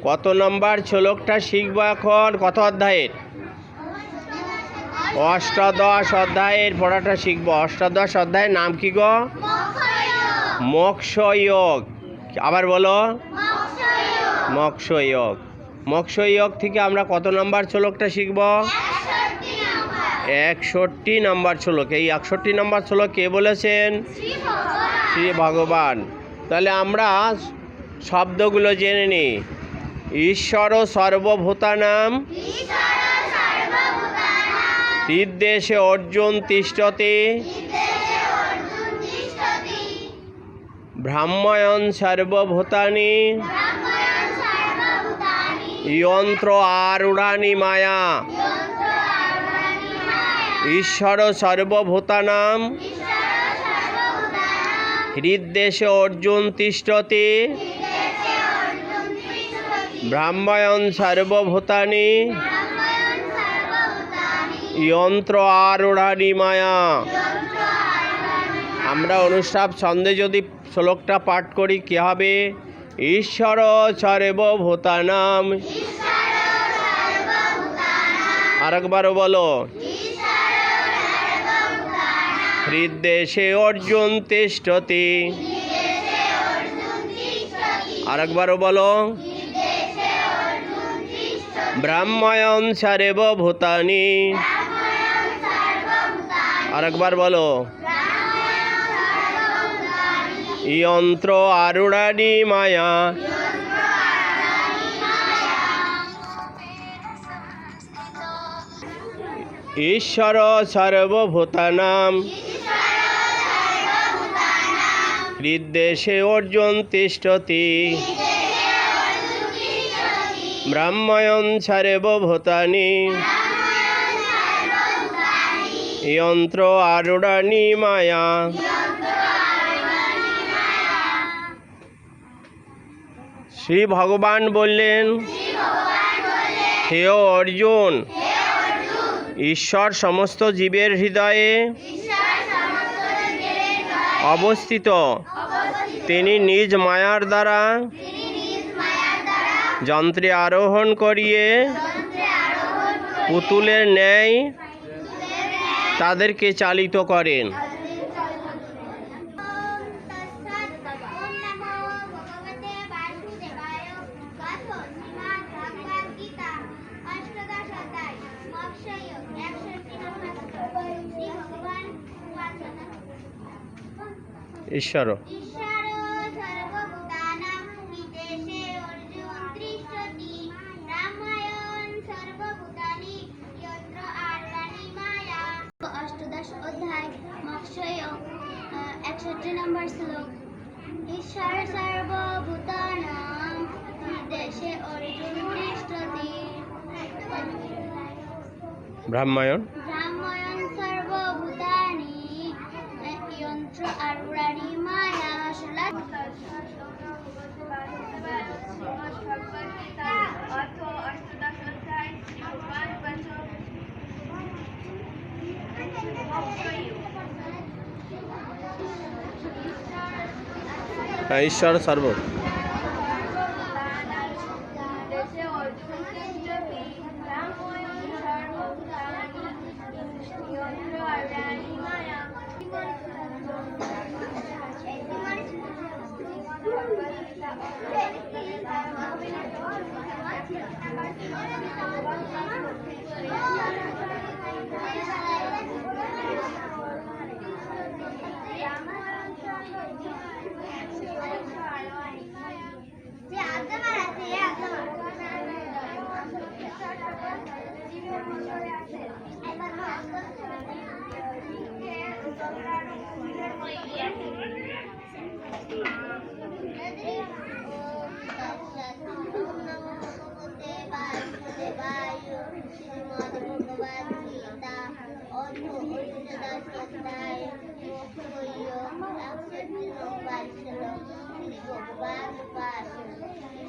কত নম্বর শ্লোকটা শিখবো এখন? কত অধ্যায়ের? অষ্টাদশ অধ্যায়ের পড়াটা শিখবো। অষ্টাদশ অধ্যায়ের নাম কি গো? মোক্ষযোগ। আবার বলো, মোক্ষযোগ। মোক্ষযোগ থেকে আমরা কত নম্বর শ্লোকটা শিখব? 61 নম্বর শ্লোক। এই 61 নম্বর শ্লোক কে বলেছেন? শ্রী ভগবান। তাহলে আমরা শব্দগুলো জেনে নিই। ঈশ্বর সর্বভূতানাং হৃদ্দেশে অর্জুন তিষ্ঠতি ব্রাহ্ময়ং সর্বভূতানি যন্ত্র আরূঢ়ানি মায়া। ঈশ্বর সর্বভূতানাং হৃদ্দেশে অর্জুন তিষ্ঠতি ব্রাহ্ময়ং সর্বভূতানি যন্ত্র আরূঢ়ানি মায়া। আমরা অনুষ্টাপ ছন্দে যদি শ্লোকটা পাঠ করি কি হবে? ঈশ্বর সর্বভূতানাং। আরেকবারও বলো, হৃদ্দেশে অর্জুন তিষ্ঠতি। আরেকবারও বলো, ব্রাহ্ময়ং সর্বভূতানি। আরেকবার বলো, যন্ত্র আরূঢ়ানি মায়া। ঈশ্বর সর্বভূতানাং হৃদ্দেশে অর্জুন তিষ্ঠতি ব্রাহ্ময়ং সর্বভূতানি যন্ত্র আরূঢ়ানি মায়া। শ্রী ভগবান বললেন, হে অর্জুন, ঈশ্বর সমস্ত জীবের হৃদয়ে অবস্থিত। তিনি নিজ মায়ার দ্বারা যন্ত্রে আরোহণ করিয়ে পুতুলের ন্যায় তাদেরকে চালিত করেন। ঈশ্বর অষ্টাদশ অধ্যায় মোক্ষযোগ 61 নম্বর শ্লোক। ঈশ্বর সর্বভূতানাং হৃদ্দেশে অর্জুন তিষ্ঠতি ব্রাহ্ময়ং সর্বভূতানি যন্ত্র আরূঢ়ানি মায়া। ঈশ্বর সর্ব Vamos